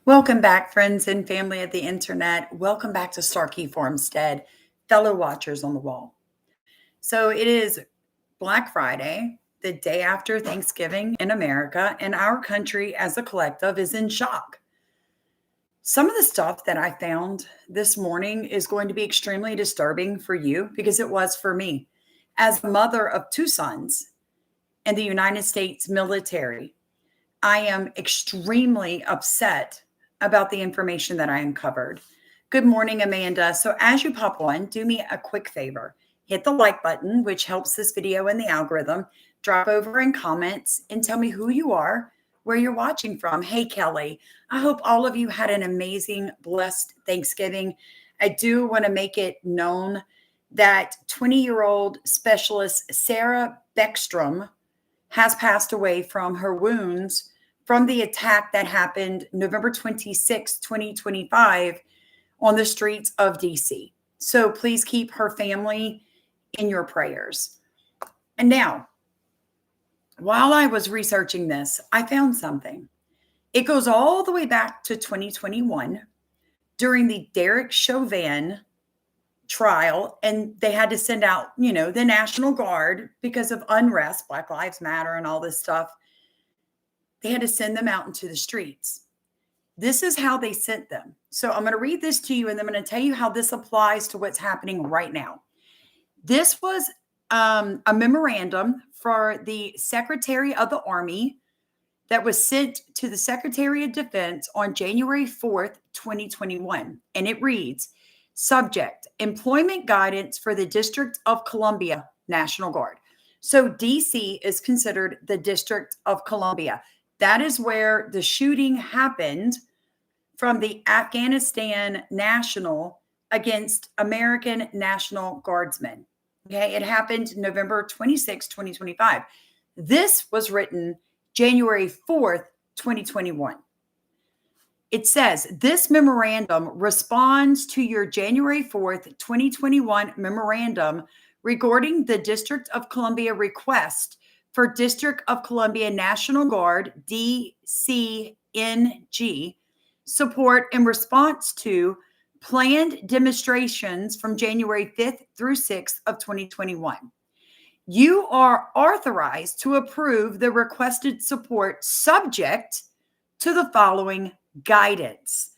Welcome back, friends and family of the internet. Welcome back to Starkey Farmstead, fellow watchers on the wall. So it is Black Friday, the day after Thanksgiving in America, and our country as a collective is in shock. Some of the stuff that I found this morning is going to be extremely disturbing for you because it was for me. As a mother of two sons in the United States military, I am extremely upset about the information that I uncovered. Good morning, Amanda. So as you pop on, do me a quick favor. Hit the like button, which helps this video in the algorithm. Drop over in comments and tell me who you are, where you're watching from. Hey, Kelly, I hope all of you had an amazing, blessed Thanksgiving. I do want to make it known that 20-year-old specialist Sarah Beckstrom has passed away from her wounds from the attack that happened November 26, 2025 on the streets of DC. So please keep her family in your prayers. And now, while I was researching this, I found something. It goes all the way back to 2021 during the Derek Chauvin trial, and they had to send out, the National Guard because of unrest, Black Lives Matter and all this stuff. They had to send them out into the streets. This is how they sent them. So I'm going to read this to you, and I'm going to tell you how this applies to what's happening right now. This was a memorandum for the Secretary of the Army that was sent to the Secretary of Defense on January 4th, 2021. And it reads, subject, employment guidance for the District of Columbia National Guard. So DC is considered the District of Columbia. That is where the shooting happened from the Afghanistan National against American National Guardsmen. Okay, it happened November 26, 2025. This was written January 4th, 2021. It says, this memorandum responds to your January 4th, 2021 memorandum regarding the District of Columbia request for District of Columbia National Guard, DCNG, support in response to planned demonstrations from January 5th through 6th of 2021. You are authorized to approve the requested support subject to the following guidance.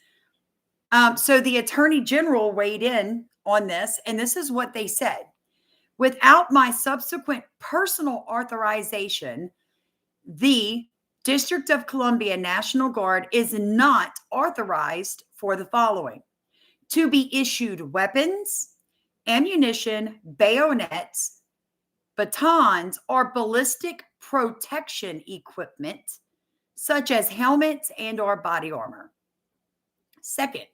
So the Attorney General weighed in on this, and this is what they said. Without my subsequent personal authorization, the District of Columbia National Guard is not authorized for the following: to be issued weapons, ammunition, bayonets, batons, or ballistic protection equipment, such as helmets and or body armor. Second,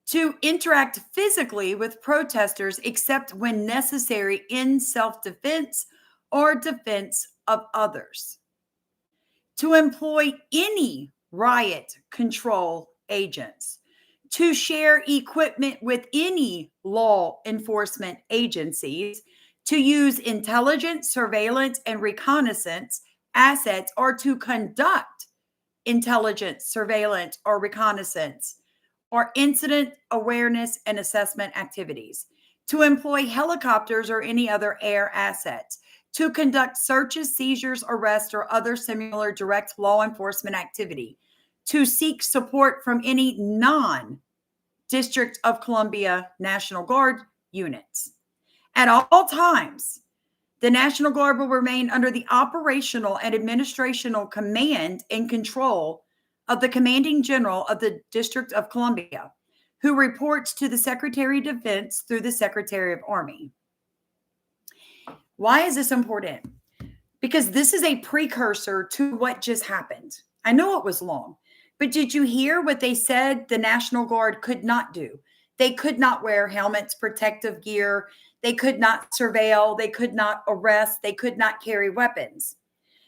to interact physically with protesters except when necessary in self-defense or defense of others. To employ any riot control agents. To share equipment with any law enforcement agencies. To use intelligence, surveillance, and reconnaissance assets, or to conduct intelligence, surveillance, or reconnaissance, or incident awareness and assessment activities, to employ helicopters or any other air assets, to conduct searches, seizures, arrests, or other similar direct law enforcement activity, to seek support from any non-District of Columbia National Guard units. At all times, the National Guard will remain under the operational and administrational command and control of the Commanding General of the District of Columbia, who reports to the Secretary of Defense through the Secretary of Army. Why is this important? Because this is a precursor to what just happened. I know it was long, but did you hear what they said the National Guard could not do? They could not wear helmets, protective gear. They could not surveil. They could not arrest. They could not carry weapons.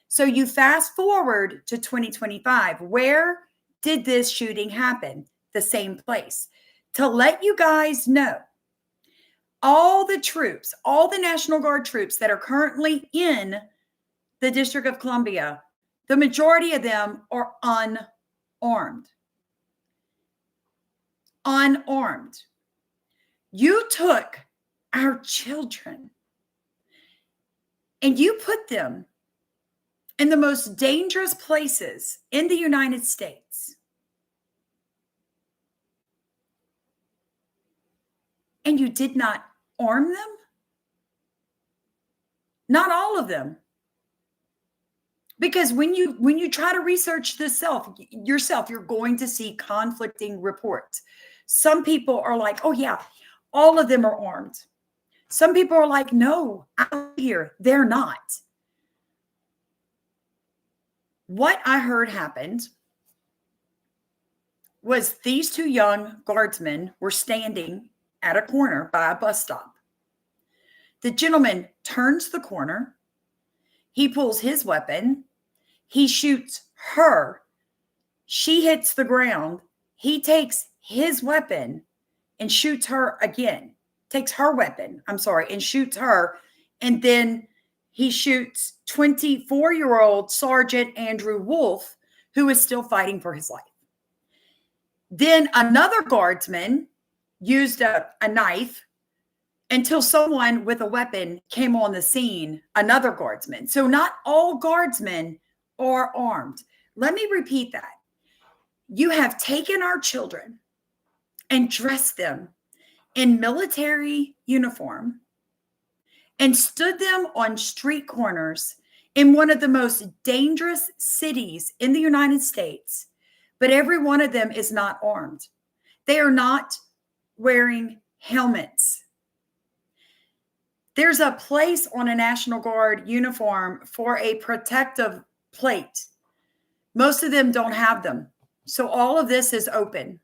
So you fast forward to 2025. Where did this shooting happen? The same place. To let you guys know, all the troops, all the National Guard troops that are currently in the District of Columbia, the majority of them are unarmed. unarmed. You took our children and you put them in the most dangerous places in the United States. And you did not arm them? Not all of them. Because when you try to research this yourself, you're going to see conflicting reports. Some people are like, oh yeah, all of them are armed. Some people are like, no, out here, they're not. What I heard happened was these two young guardsmen were standing at a corner by a bus stop. The gentleman turns the corner. He pulls his weapon. He shoots her. She hits the ground. He takes his weapon and shoots her again. Takes her weapon, and shoots her. And then he shoots 24-year-old Sergeant Andrew Wolf, who is still fighting for his life. Then another guardsman used a knife until someone with a weapon came on the scene, another guardsman. So not all guardsmen are armed. Let me repeat that. You have taken our children and dressed them in military uniform and stood them on street corners in one of the most dangerous cities in the United States, but every one of them is not armed. They are not wearing helmets. There's a place on a National Guard uniform for a protective plate. Most of them don't have them. So all of this is open.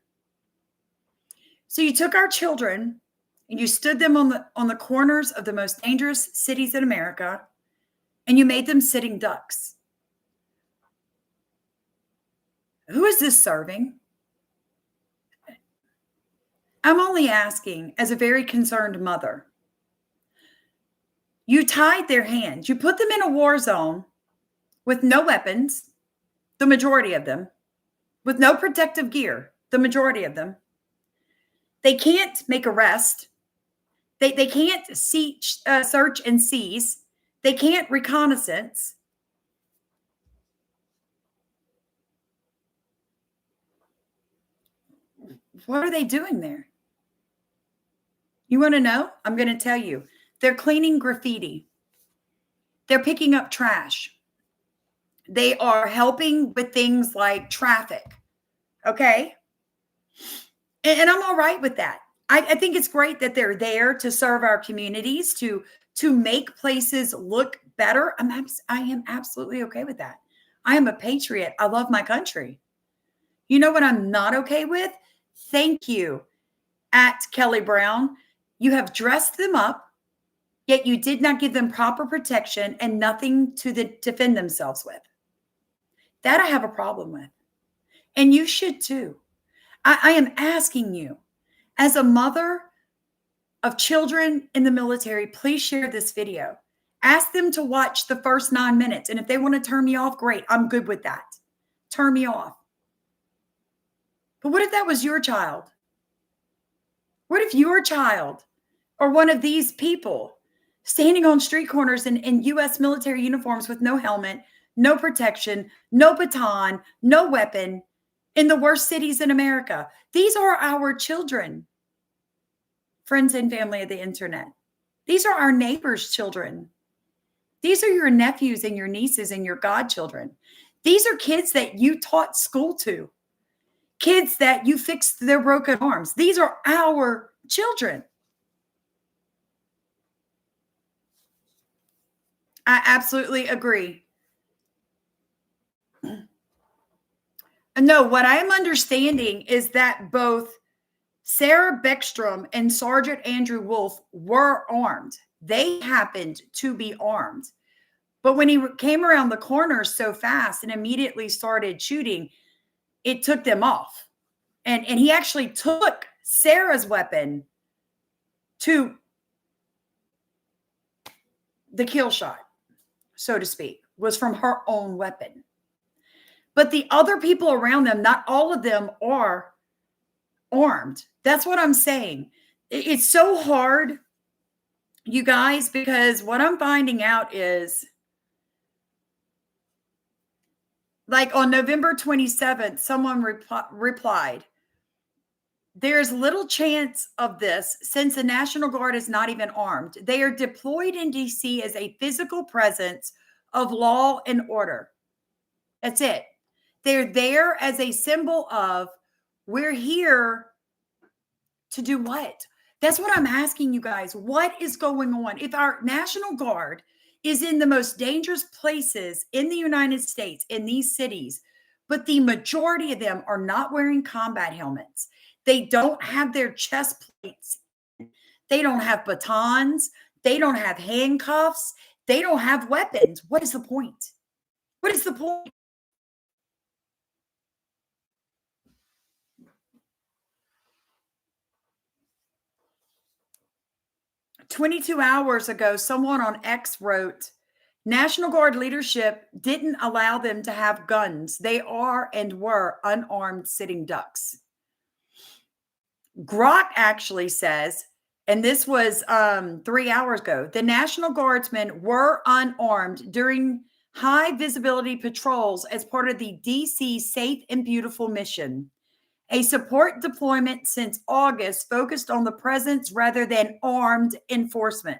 So you took our children and you stood them on the corners of the most dangerous cities in America, and you made them sitting ducks. Who is this serving? I'm only asking as a very concerned mother. You tied their hands. You put them in a war zone with no weapons, the majority of them, with no protective gear, the majority of them. They can't make arrest. They can't search and seize. They can't reconnaissance. What are they doing there? You want to know? I'm going to tell you. They're cleaning graffiti. They're picking up trash. They are helping with things like traffic. Okay? And I'm all right with that. I think it's great that they're there to serve our communities, to make places look better. I am absolutely okay with that. I am a patriot. I love my country. You know what I'm not okay with? Thank you, at Kelly Brown. You have dressed them up, yet you did not give them proper protection and nothing to defend themselves with. That I have a problem with. And you should too. I am asking you, as a mother of children in the military, please share this video. Ask them to watch the first 9 minutes. And if they want to turn me off, great. I'm good with that. Turn me off. But what if that was your child? What if your child or one of these people standing on street corners in U.S. military uniforms with no helmet, no protection, no baton, no weapon, in the worst cities in America? These are our children, friends and family of the internet. These are our neighbors' children. These are your nephews and your nieces and your godchildren. These are kids that you taught school to, kids that you fixed their broken arms. These are our children. I absolutely agree. No, what I am understanding is that both Sarah Beckstrom and Sergeant Andrew Wolf were armed. They happened to be armed. But when he came around the corner so fast and immediately started shooting, it took them off. And he actually took Sarah's weapon to the kill shot, so to speak, was from her own weapon. But the other people around them, not all of them are armed. That's what I'm saying. It's so hard, you guys, because what I'm finding out is, like, on November 27th, someone replied, there's little chance of this since the National Guard is not even armed. They are deployed in DC as a physical presence of law and order. That's it. They're there as a symbol of, we're here to do what? That's what I'm asking you guys. What is going on? If our National Guard is in the most dangerous places in the United States, in these cities, but the majority of them are not wearing combat helmets, they don't have their chest plates, they don't have batons, they don't have handcuffs, they don't have weapons. What is the point? What is the point? 22 hours ago, someone on X wrote, National Guard leadership didn't allow them to have guns. They are and were unarmed sitting ducks. Grok actually says, and this was 3 hours ago, the National Guardsmen were unarmed during high visibility patrols as part of the DC Safe and Beautiful mission, a support deployment since August focused on the presence rather than armed enforcement.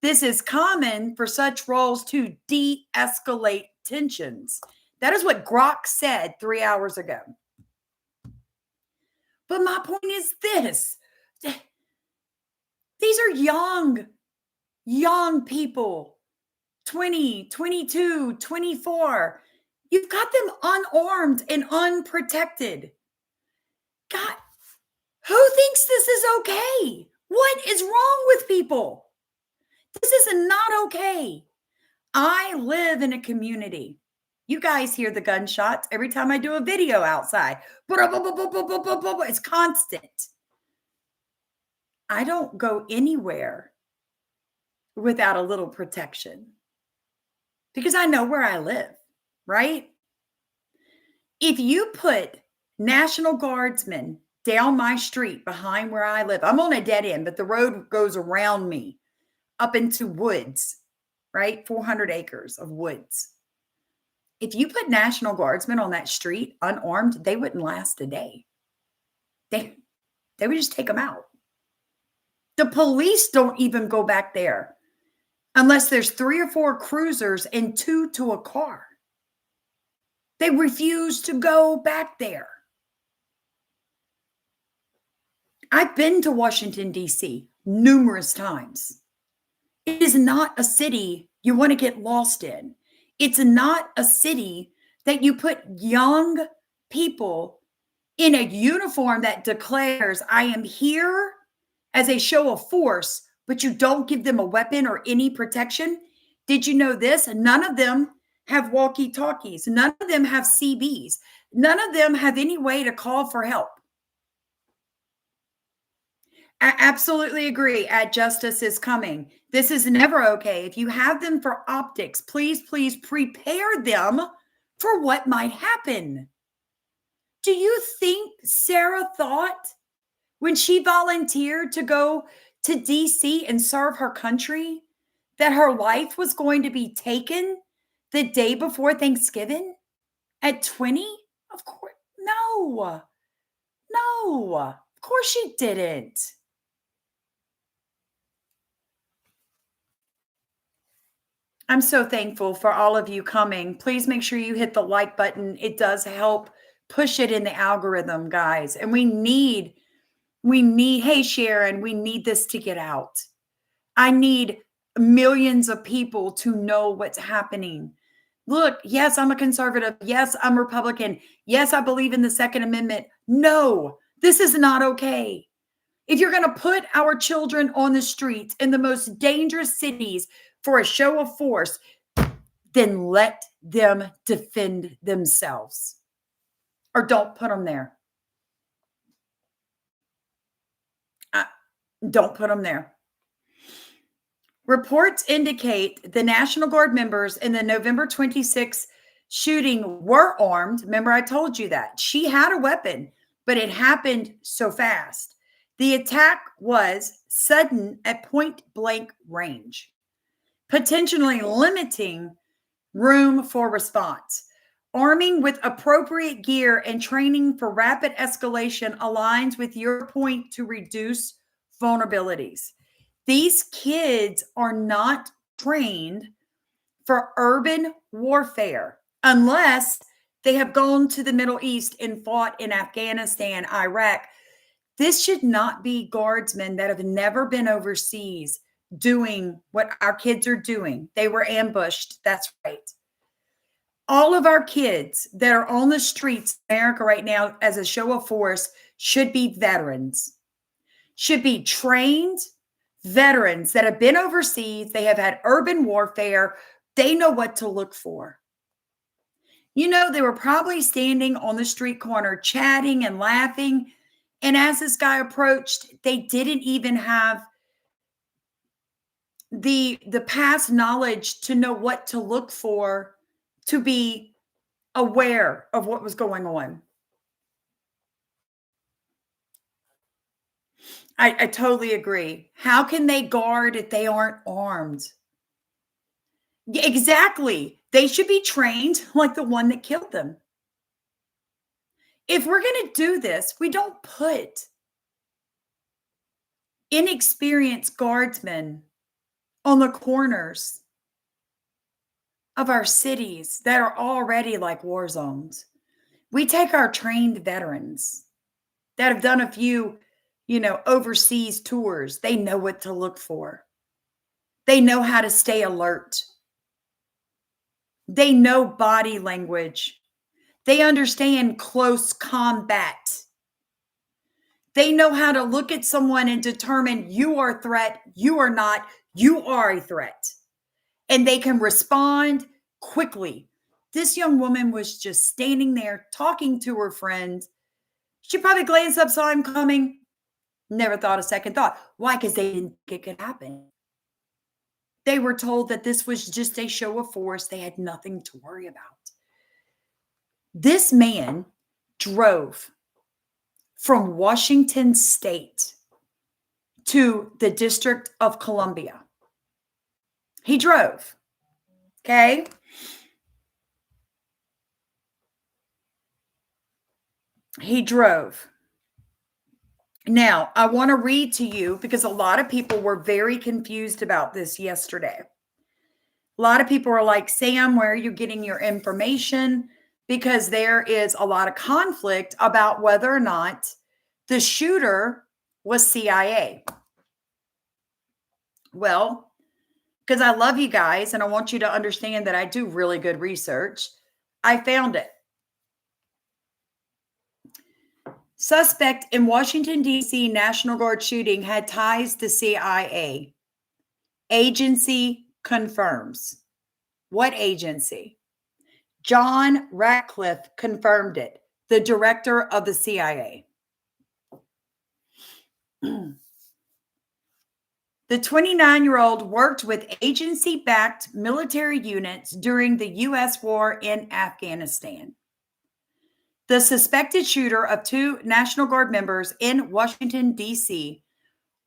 This is common for such roles to de-escalate tensions. That is what Grok said 3 hours ago. But my point is this. These are young people, 20, 22, 24. You've got them unarmed and unprotected. God, who thinks this is okay? What is wrong with people? This is not okay. I live in a community. You guys hear the gunshots every time I do a video outside. It's constant. I don't go anywhere without a little protection because I know where I live, right? If you put National Guardsmen down my street behind where I live, I'm on a dead end, but the road goes around me up into woods, right? 400 acres of woods. If you put National Guardsmen on that street unarmed, they wouldn't last a day. They would just take them out. The police don't even go back there unless there's 3 or 4 cruisers and 2 to a car. They refuse to go back there. I've been to Washington, D.C. numerous times. It is not a city you want to get lost in. It's not a city that you put young people in a uniform that declares, I am here as a show of force, but you don't give them a weapon or any protection. Did you know this? None of them have walkie-talkies. None of them have CBs. None of them have any way to call for help. I absolutely agree. Justice is coming. This is never okay. If you have them for optics, please prepare them for what might happen. Do you think Sarah thought when she volunteered to go to DC and serve her country that her life was going to be taken the day before Thanksgiving at 20? Of course, no. Of course she didn't. I'm so thankful for all of you coming. Please make sure you hit the like button. It does help push it in the algorithm, guys. And we need, hey, Sharon, we need this to get out. I need millions of people to know what's happening. Look, yes, I'm a conservative. Yes, I'm Republican. Yes, I believe in the Second Amendment. No, this is not okay. If you're going to put our children on the streets in the most dangerous cities for a show of force, then let them defend themselves. Or don't put them there. Don't put them there. Reports indicate the National Guard members in the November 26th shooting were armed. Remember, I told you that. She had a weapon, but it happened so fast. The attack was sudden at point blank range, potentially limiting room for response. Arming with appropriate gear and training for rapid escalation aligns with your point to reduce vulnerabilities. These kids are not trained for urban warfare unless they have gone to the Middle East and fought in Afghanistan, Iraq. This should not be guardsmen that have never been overseas doing what our kids are doing. They were ambushed. That's right. All of our kids that are on the streets of America right now as a show of force should be veterans, should be trained veterans that have been overseas. They have had urban warfare. They know what to look for. You know, they were probably standing on the street corner chatting and laughing. And as this guy approached, they didn't even have the past knowledge to know what to look for, to be aware of what was going on. I totally agree. How can they guard if they aren't armed? Exactly. They should be trained like the one that killed them. If we're going to do this, we don't put inexperienced guardsmen on the corners of our cities that are already like war zones. We take our trained veterans that have done a few, overseas tours. They know what to look for. They know how to stay alert. They know body language. They understand close combat. They know how to look at someone and determine you are a threat, you are not, you are a threat. And they can respond quickly. This young woman was just standing there talking to her friend. She probably glanced up, saw him coming, never thought a second thought. Why? Because they didn't think it could happen. They were told that this was just a show of force. They had nothing to worry about. This man drove from Washington State to the District of Columbia. He drove. Okay. He drove. Now, I want to read to you because a lot of people were very confused about this yesterday. A lot of people are like, Sam, where are you getting your information? Because there is a lot of conflict about whether or not the shooter was CIA. Well, because I love you guys and I want you to understand that I do really good research, I found it. Suspect in Washington, D.C. National Guard shooting had ties to CIA. Agency confirms. What agency? John Ratcliffe confirmed it, the director of the CIA. The 29-year-old worked with agency-backed military units during the U.S. war in Afghanistan. The suspected shooter of 2 National Guard members in Washington, D.C.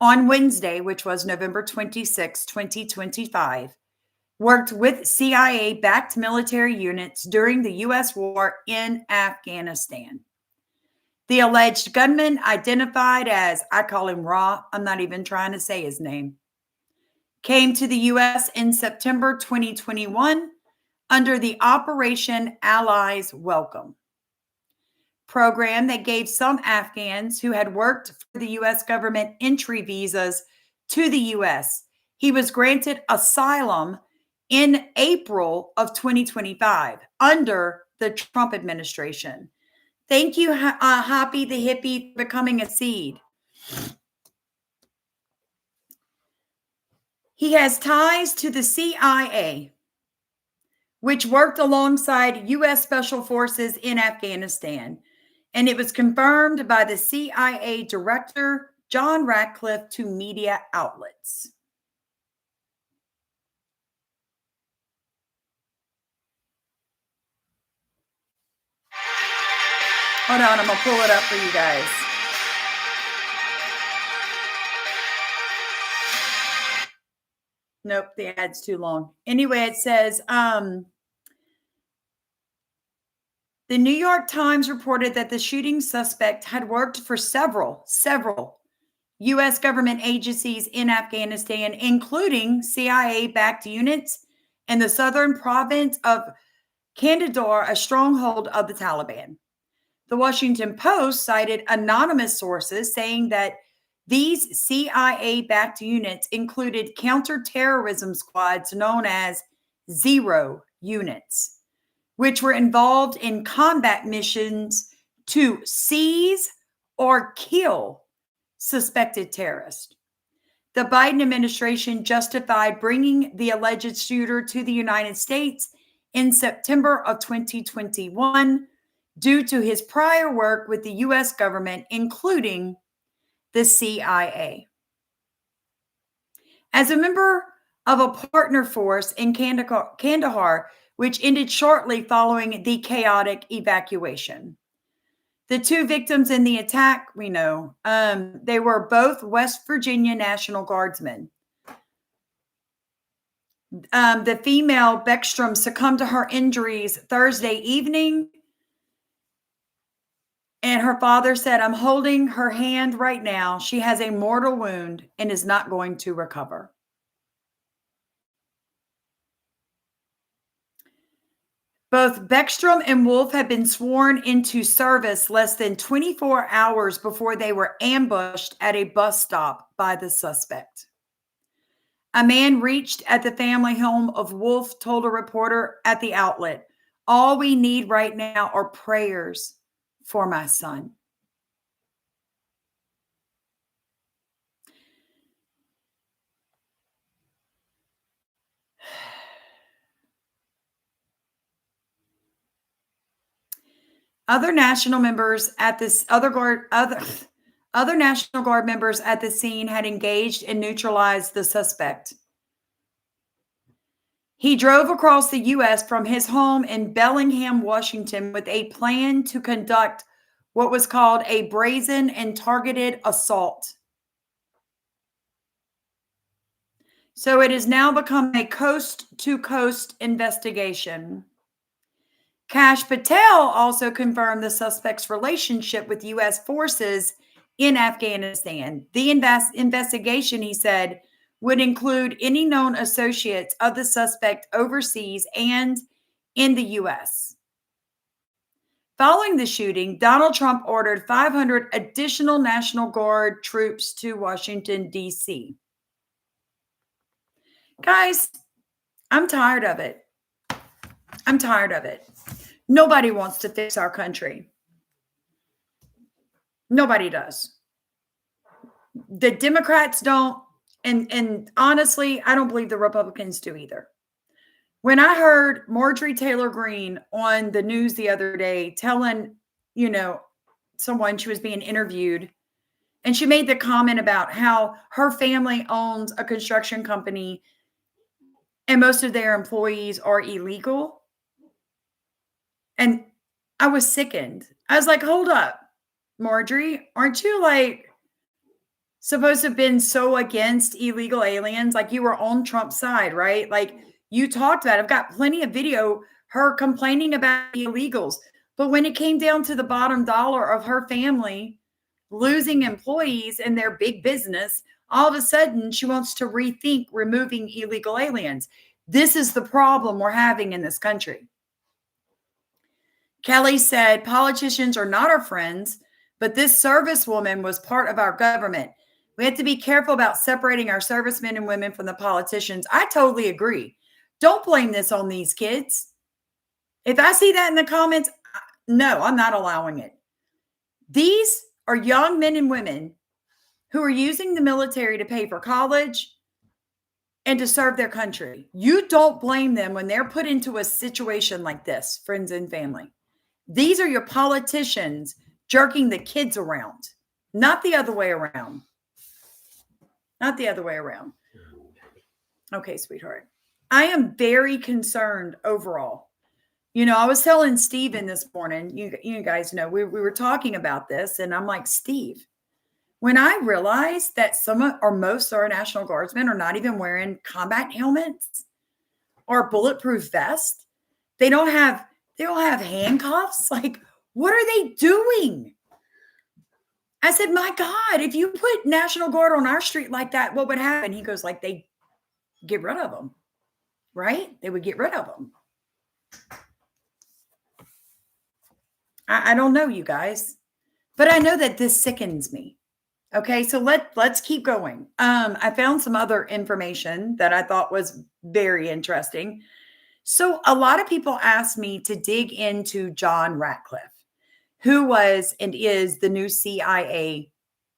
on Wednesday, which was November 26, 2025, worked with CIA-backed military units during the U.S. war in Afghanistan. The alleged gunman, identified as, I call him Ra, I'm not even trying to say his name, came to the U.S. in September 2021 under the Operation Allies Welcome program that gave some Afghans who had worked for the U.S. government entry visas to the U.S. He was granted asylum in April of 2025 under the Trump administration. Thank you, Hoppy the Hippie, for becoming a seed. He has ties to the CIA, which worked alongside U.S. Special Forces in Afghanistan. And it was confirmed by the CIA director, John Ratcliffe, to media outlets. Hold on, I'm going to pull it up for you guys. Nope, the ad's too long. Anyway, it says, the New York Times reported that the shooting suspect had worked for several U.S. government agencies in Afghanistan, including CIA-backed units in the southern province of Kandahar, a stronghold of the Taliban. The Washington Post cited anonymous sources saying that these CIA-backed units included counterterrorism squads known as Zero units, which were involved in combat missions to seize or kill suspected terrorists. The Biden administration justified bringing the alleged shooter to the United States in September of 2021 due to his prior work with the U.S. government, including the CIA. As a member of a partner force in Kandahar, which ended shortly following the chaotic evacuation. The two victims in the attack, we know, they were both West Virginia National Guardsmen. The female, Beckstrom, succumbed to her injuries Thursday evening. And her father said, I'm holding her hand right now. She has a mortal wound and is not going to recover. Both Beckstrom and Wolf had been sworn into service less than 24 hours before they were ambushed at a bus stop by the suspect. A man reached at the family home of Wolf, told a reporter at the outlet, all we need right now are prayers for my son. Other National members at this other National Guard members at the scene had engaged and neutralized the suspect. He drove across the U.S. from his home in Bellingham, Washington, with a plan to conduct what was called a brazen and targeted assault. So it has now become a coast-to-coast investigation. Kash Patel also confirmed the suspect's relationship with U.S. forces in Afghanistan. The investigation, he said, would include any known associates of the suspect overseas and in the U.S. Following the shooting, Donald Trump ordered 500 additional National Guard troops to Washington, D.C. Guys, I'm tired of it. I'm tired of it. Nobody wants to fix our country. Nobody does. The Democrats don't, and honestly, I don't believe the Republicans do either. When I heard Marjorie Taylor Greene on the news the other day telling, someone, she was being interviewed, and she made the comment about how her family owns a construction company and most of their employees are illegal. And I was sickened. I was like, hold up, Marjorie, aren't you supposed to have been so against illegal aliens? Like you were on Trump's side, right? Like you talked about it. I've got plenty of video, her complaining about the illegals. But when it came down to the bottom dollar of her family losing employees in their big business, all of a sudden she wants to rethink removing illegal aliens. This is the problem we're having in this country. Kelly said, politicians are not our friends, but this servicewoman was part of our government. We have to be careful about separating our servicemen and women from the politicians. I totally agree. Don't blame this on these kids. If I see that in the comments, no, I'm not allowing it. These are young men and women who are using the military to pay for college and to serve their country. You don't blame them when they're put into a situation like this, friends and family. These are your politicians jerking the kids around, not the other way around. Not the other way around. Okay, sweetheart. I am very concerned overall I was telling Steven this morning, you guys know, we were talking about this, and I'm like, Steve, when I realized that or most of our National Guardsmen are not even wearing combat helmets or bulletproof vests, they don't have handcuffs. Like, what are they doing? I said, my God, if you put National Guard on our street like that, what would happen? He goes, like, they get rid of them, right? They would get rid of them. I don't know, you guys, but I know that this sickens me. Okay, so let's keep going. I found some other information that I thought was very interesting. So a lot of people asked me to dig into John Ratcliffe, who was and is the new CIA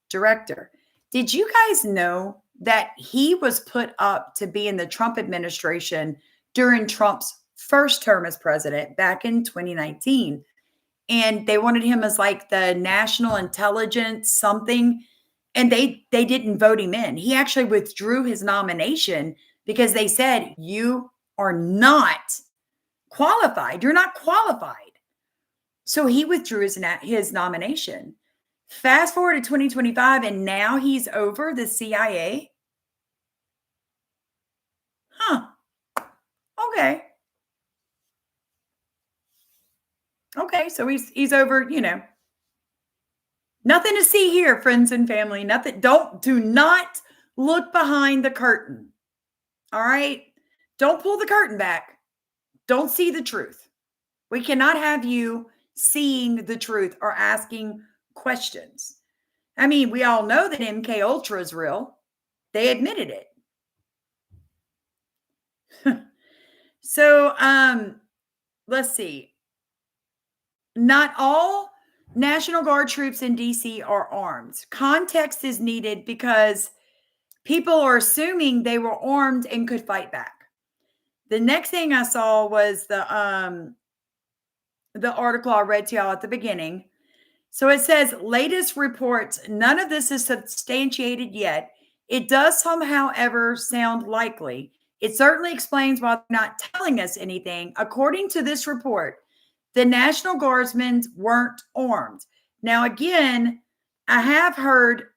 director. Did you guys know that he was put up to be in the Trump administration during Trump's first term as president back in 2019? And they wanted him as like the national intelligence something, and they didn't vote him in. He actually withdrew his nomination because they said, you are not qualified. You're not qualified. So he withdrew his nomination. Fast forward to 2025, and now he's over the CIA. Huh. Okay. Okay. So he's over, Nothing to see here, friends and family. Nothing. Do not look behind the curtain. All right. Don't pull the curtain back. Don't see the truth. We cannot have you seeing the truth or asking questions. I mean, we all know that MK Ultra is real. They admitted it. So, let's see. Not all National Guard troops in DC are armed. Context is needed because people are assuming they were armed and could fight back. The next thing I saw was the article I read to y'all at the beginning. So it says, latest reports, none of this is substantiated yet. It does somehow ever sound likely. It certainly explains why they're not telling us anything. According to this report, the National Guardsmen weren't armed. Now, again, I have heard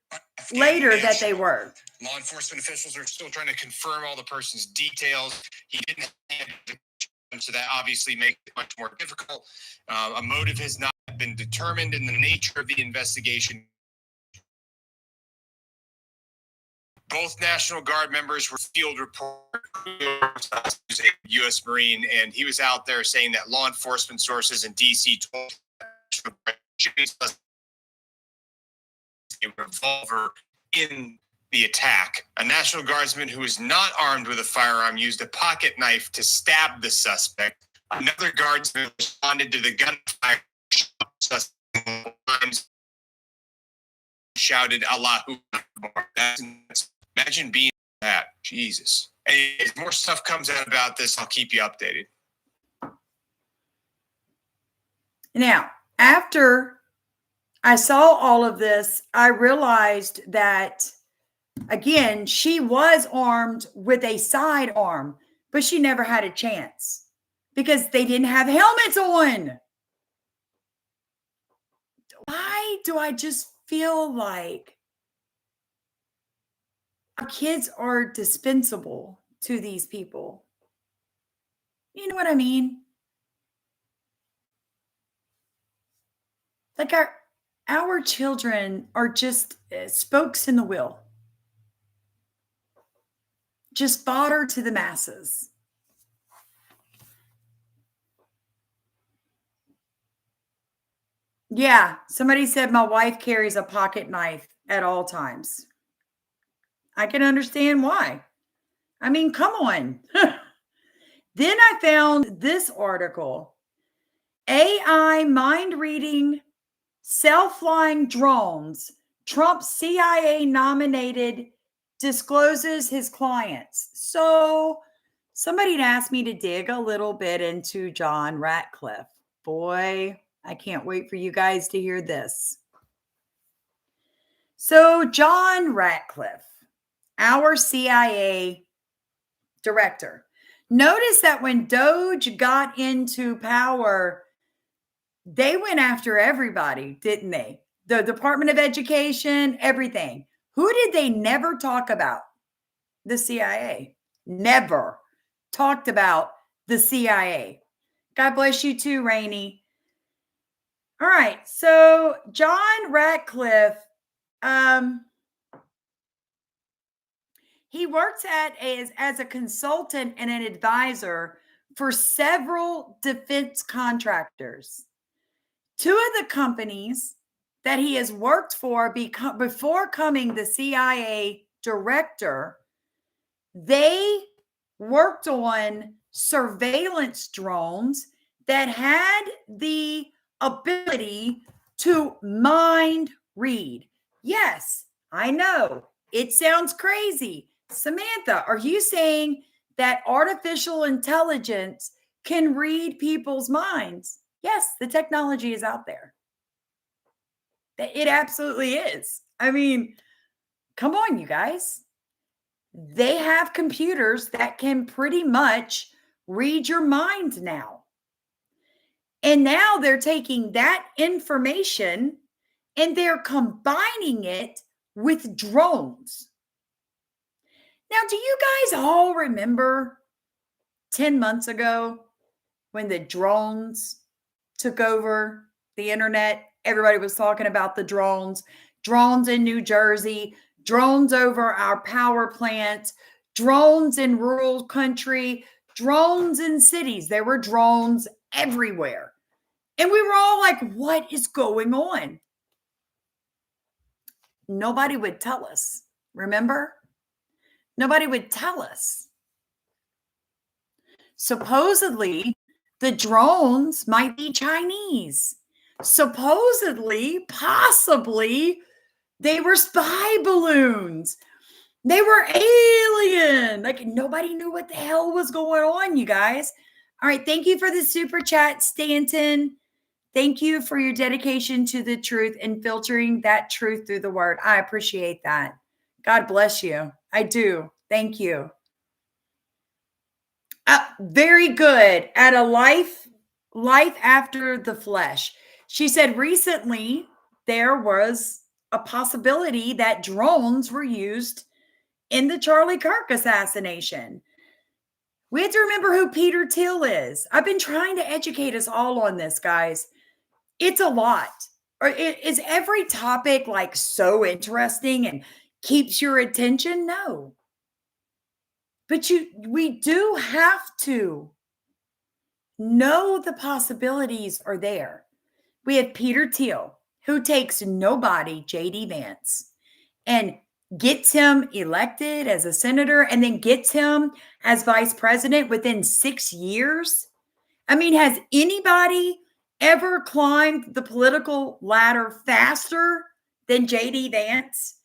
later that they were. Law enforcement officials are still trying to confirm all the person's details. He didn't have the, so that obviously makes it much more difficult. A motive has not been determined in the nature of the investigation. Both National Guard members were field reporters, a U.S. Marine, and he was out there saying that law enforcement sources in D.C. told a revolver in the attack. A National Guardsman who was not armed with a firearm used a pocket knife to stab the suspect. Another guardsman responded to the gunfire, shouted Allahu Akbar. Imagine being that. Jesus. As more stuff comes out about this, I'll keep you updated. Now, after I saw all of this, I realized that, again, she was armed with a sidearm, but she never had a chance because they didn't have helmets on. Why do I just feel like our kids are dispensable to these people? You know what I mean? Like our children are just spokes in the wheel. Just fodder to the masses. Yeah, somebody said my wife carries a pocket knife at all times. I can understand why. I mean, come on. Then I found this article. AI mind reading self-flying drones. Trump CIA nominated discloses his clients. So somebody had asked me to dig a little bit into John Ratcliffe. Boy, I can't wait for you guys to hear this. So John Ratcliffe, our CIA director. Notice that when Doge got into power, they went after everybody, didn't they? The Department of Education, everything. Who did they never talk about? The CIA. Never talked about the CIA. God bless you too, Rainey. All right. So John Ratcliffe, he works as a consultant and an advisor for several defense contractors. Two of the companies that he has worked for before coming the CIA director, they worked on surveillance drones that had the ability to mind read. Yes, I know it sounds crazy. Samantha, are you saying that artificial intelligence can read people's minds? Yes, the technology is out there. It absolutely is. I mean, come on, you guys. They have computers that can pretty much read your mind now. And now they're taking that information and they're combining it with drones. Now, do you guys all remember 10 months ago when the drones took over the internet? Everybody was talking about the drones in New Jersey, drones over our power plants, drones in rural country, drones in cities. There were drones everywhere. And we were all like, what is going on? Nobody would tell us. Remember? Nobody would tell us. Supposedly, the drones might be Chinese. Supposedly, possibly, they were spy balloons. They were alien. Like nobody knew what the hell was going on, you guys. All right. Thank you for the super chat, Stanton. Thank you for your dedication to the truth and filtering that truth through the word. I appreciate that. God bless you. I do. Thank you. Very good. At a life after the flesh. She said recently there was a possibility that drones were used in the Charlie Kirk assassination. We have to remember who Peter Thiel is. I've been trying to educate us all on this, guys. It's a lot. Or is every topic like so interesting and keeps your attention? No. But we do have to know the possibilities are there. We have Peter Thiel, who takes nobody, J.D. Vance, and gets him elected as a senator and then gets him as vice president within 6 years. I mean, has anybody ever climbed the political ladder faster than J.D. Vance?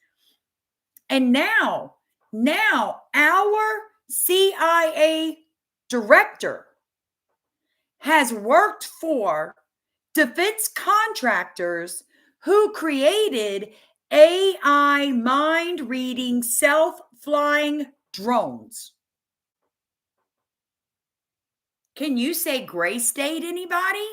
And now our CIA director has worked for defense contractors who created AI mind reading self-flying drones. Can you say gray state, anybody?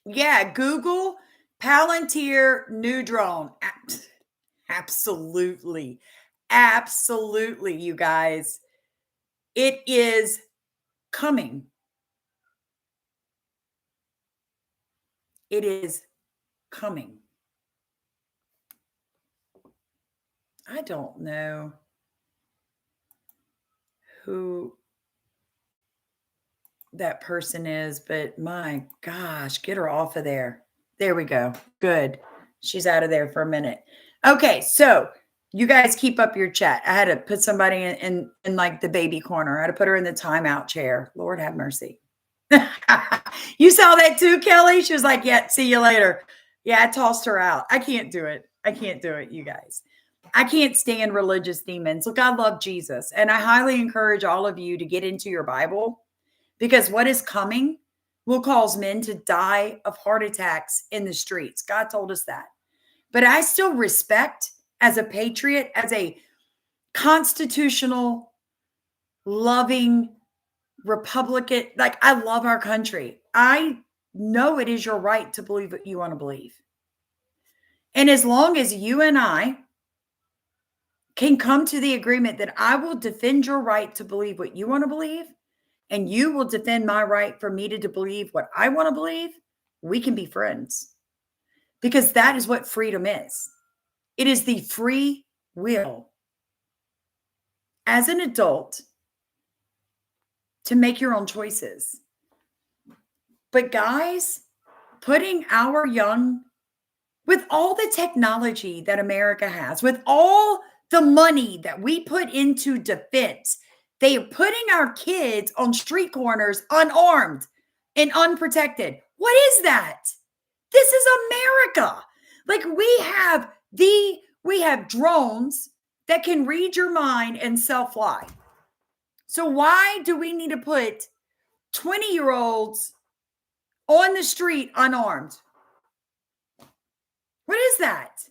Yeah, Google Palantir new drone. Absolutely. Absolutely, you guys. It is coming. It is coming. I don't know who that person is, but my gosh, get her off of there. There we go. Good. She's out of there for a minute. Okay, so you guys keep up your chat. I had to put somebody in like the baby corner. I had to put her in the timeout chair. Lord have mercy. You saw that too, Kelly? She was like, yeah, see you later. Yeah, I tossed her out. I can't do it. I can't do it, you guys. I can't stand religious demons. Look, I love Jesus. And I highly encourage all of you to get into your Bible because what is coming will cause men to die of heart attacks in the streets. God told us that. But I still respect, as a patriot, as a constitutional, loving Republican, like I love our country. I know it is your right to believe what you want to believe. And as long as you and I can come to the agreement that I will defend your right to believe what you want to believe, and you will defend my right for me to believe what I want to believe, we can be friends. Because that is what freedom is. It is the free will as an adult to make your own choices. But guys, putting our young, with all the technology that America has, with all the money that we put into defense, they are putting our kids on street corners unarmed and unprotected. What is that? This is America. Like we have drones that can read your mind and self-fly. So why do we need to put 20-year-olds on the street unarmed? What is that?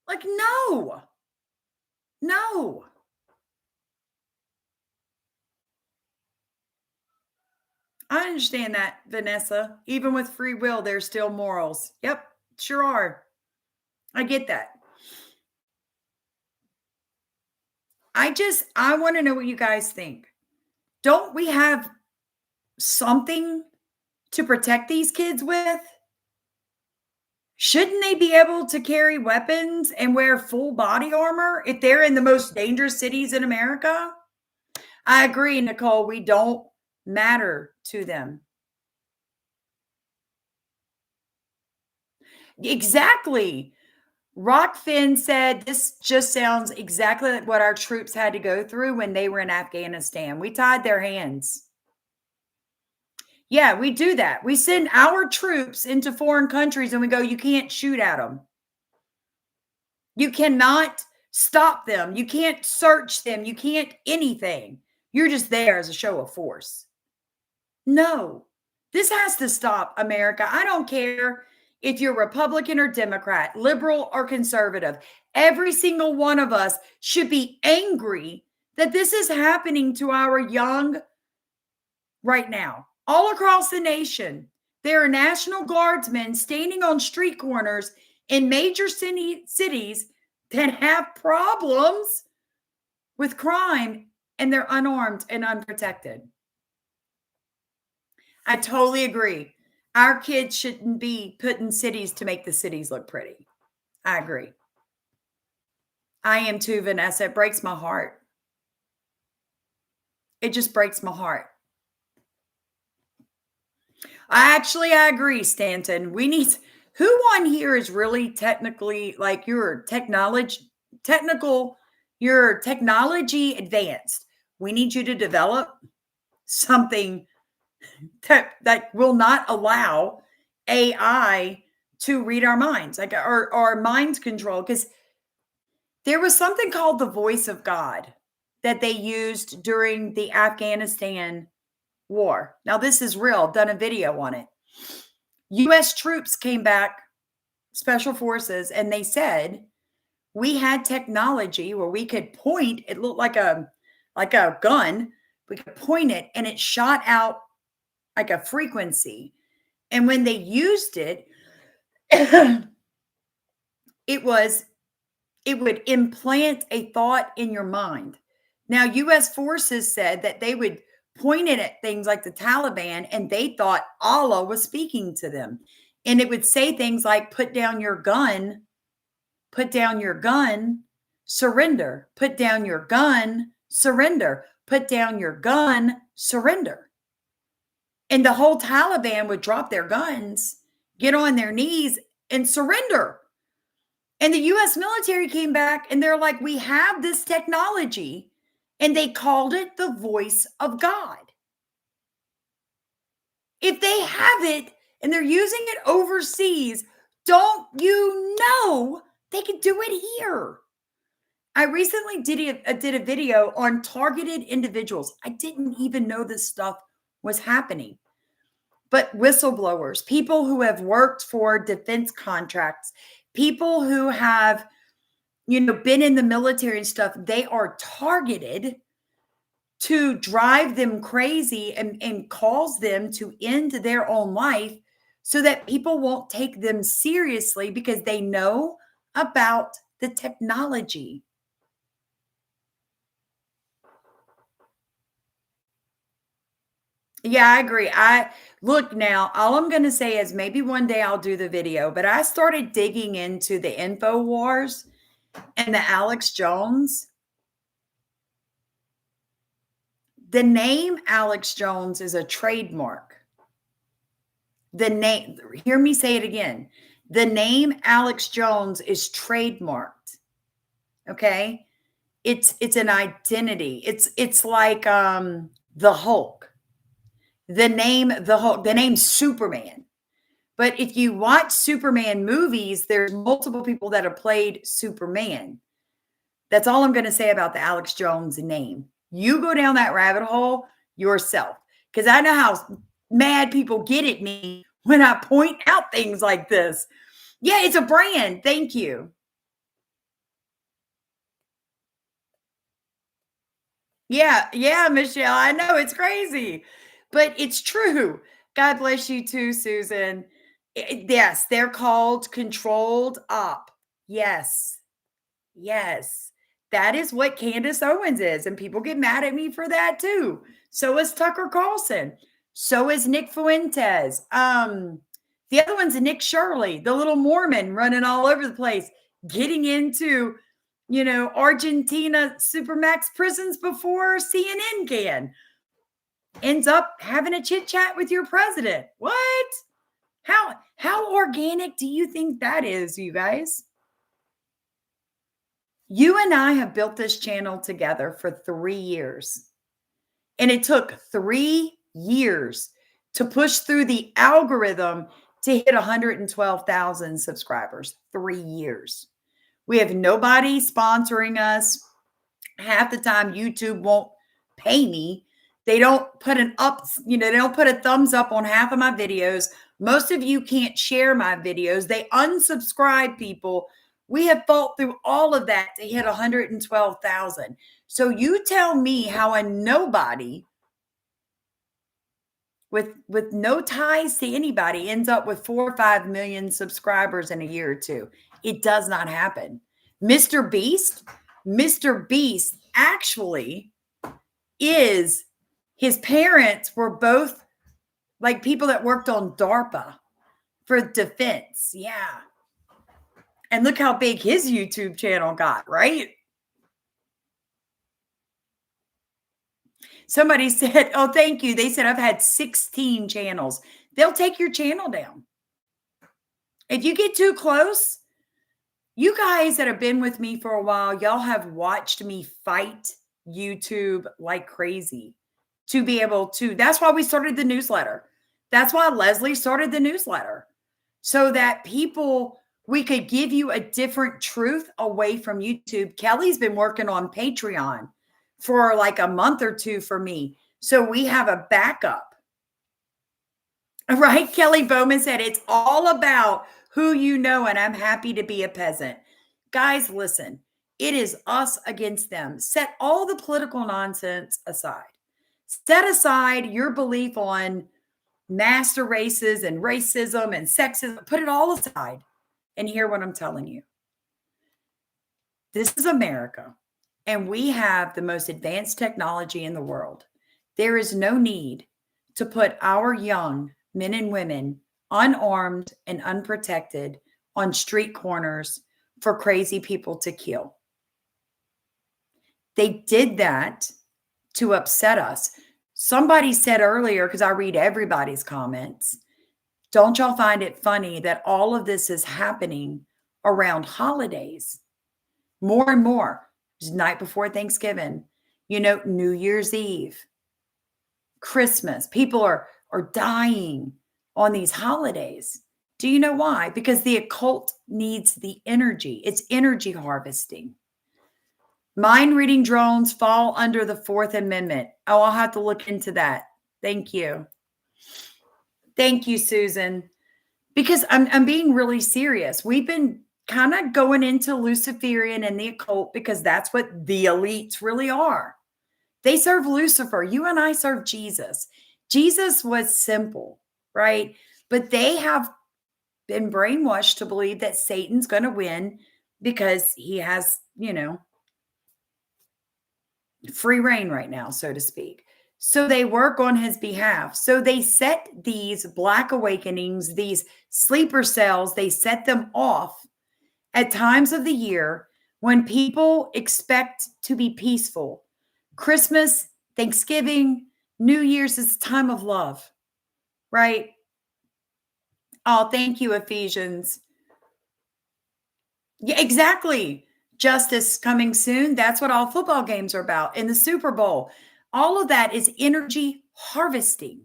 Like, no. No. I understand that, Vanessa. Even with free will, there's still morals. Yep, sure are. I get that. I want to know what you guys think. Don't we have something to protect these kids with? Shouldn't they be able to carry weapons and wear full body armor if they're in the most dangerous cities in America? I agree, Nicole. We don't matter to them. Exactly. Rockfin said this just sounds exactly like what our troops had to go through when they were in Afghanistan. We tied their hands. Yeah, we do that. We send our troops into foreign countries and we go, you can't shoot at them. You cannot stop them. You can't search them. You can't anything. You're just there as a show of force. No, this has to stop, America. I don't care if you're Republican or Democrat, liberal or conservative. Every single one of us should be angry that this is happening to our young right now. All across the nation, there are National Guardsmen standing on street corners in major cities that have problems with crime, and they're unarmed and unprotected. I totally agree. Our kids shouldn't be put in cities to make the cities look pretty. I agree. I am too, Vanessa. It breaks my heart. It just breaks my heart. I agree, Stanton. We need who on here is really technically like you're technology advanced. We need you to develop something that will not allow AI to read our minds, like our mind control. Because there was something called the voice of God that they used during the Afghanistan war. Now, this is real. I've done a video on it. U.S. troops came back, special forces, and they said we had technology where we could point. It looked like a gun. We could point it, and it shot out like a frequency. And when they used it, it would implant a thought in your mind. Now, U.S. forces said that they would point it at things like the Taliban, and they thought Allah was speaking to them. And it would say things like, put down your gun, surrender, put down your gun, surrender, put down your gun, surrender. And the whole Taliban would drop their guns, get on their knees, and surrender. And the U.S. military came back and they're like, we have this technology. And they called it the voice of God. If they have it and they're using it overseas, don't you know they could do it here? I recently did a video on targeted individuals. I didn't even know this stuff was happening. But whistleblowers, people who have worked for defense contracts, people who have, been in the military and stuff, they are targeted to drive them crazy and cause them to end their own life so that people won't take them seriously because they know about the technology. Yeah, I agree. I look now, all I'm going to say is maybe one day I'll do the video, but I started digging into the info wars and the Alex Jones. The name Alex Jones is a trademark. The name, hear me say it again. The name Alex Jones is trademarked. Okay? It's an identity. It's like the Hulk. The name Superman. But if you watch Superman movies, there's multiple people that have played Superman. That's all I'm going to say about the Alex Jones name. You go down that rabbit hole yourself. Because I know how mad people get at me when I point out things like this. Yeah, it's a brand. Thank you. Yeah, Michelle. I know it's crazy, but it's true. God bless you too, Susan. Yes, they're called controlled op. Yes. Yes. That is what Candace Owens is. And people get mad at me for that too. So is Tucker Carlson. So is Nick Fuentes. The other one's Nick Shirley, the little Mormon running all over the place, getting into, Argentina Supermax prisons before CNN can. Ends up having a chit chat with your president. What? How organic do you think that is, you guys? You and I have built this channel together for 3 years. And it took 3 years to push through the algorithm to hit 112,000 subscribers. 3 years. We have nobody sponsoring us. Half the time, YouTube won't pay me. They don't put they don't put a thumbs up on half of my videos. Most of you can't share my videos. They unsubscribe people. We have fought through all of that to hit 112,000. So you tell me how a nobody with no ties to anybody ends up with 4 or 5 million subscribers in a year or two. It does not happen. Mr. Beast actually is, his parents were both like people that worked on DARPA for defense. Yeah. And look how big his YouTube channel got, right? Somebody said, oh, thank you. They said, I've had 16 channels. They'll take your channel down. If you get too close, you guys that have been with me for a while, y'all have watched me fight YouTube like crazy to be able to. That's why we started the newsletter. That's why Leslie started the newsletter, so that we could give you a different truth away from YouTube. Kelly's been working on Patreon for like a month or two for me, so we have a backup. Right? Kelly Bowman said, it's all about who you know, and I'm happy to be a peasant. Guys, listen, it is us against them. Set all the political nonsense aside. Set aside your belief on master races and racism and sexism. Put it all aside and hear what I'm telling you. This is America, and we have the most advanced technology in the world. There is no need to put our young men and women unarmed and unprotected on street corners for crazy people to kill. They did that to upset us. Somebody said earlier, because I read everybody's comments, don't y'all find it funny that all of this is happening around holidays? More and more. It's night before Thanksgiving, New Year's Eve, Christmas. People are dying on these holidays. Do you know why? Because the occult needs the energy. It's energy harvesting. Mind reading drones fall under the Fourth Amendment. Oh, I'll have to look into that. Thank you. Thank you, Susan. Because I'm being really serious. We've been kind of going into Luciferian and the occult because that's what the elites really are. They serve Lucifer. You and I serve Jesus. Jesus was simple, right? But they have been brainwashed to believe that Satan's going to win because he has, free reign right now, so to speak. So they work on his behalf. So they set these black awakenings, these sleeper cells, they set them off at times of the year when people expect to be peaceful. Christmas, Thanksgiving, New Year's is a time of love, right? Oh, thank you, Ephesians. Yeah, exactly. Justice coming soon. That's what all football games are about. In the Super Bowl, all of that is energy harvesting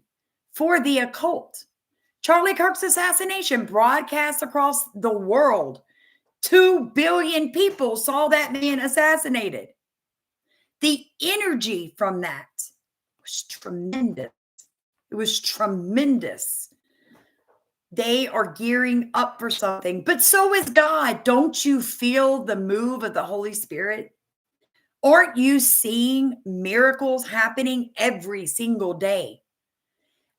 for the occult. Charlie Kirk's assassination broadcast across the world. 2 billion people saw that man assassinated. The energy from that was tremendous. It was tremendous. They are gearing up for something, but so is God. Don't you feel the move of the Holy Spirit? Aren't you seeing miracles happening every single day?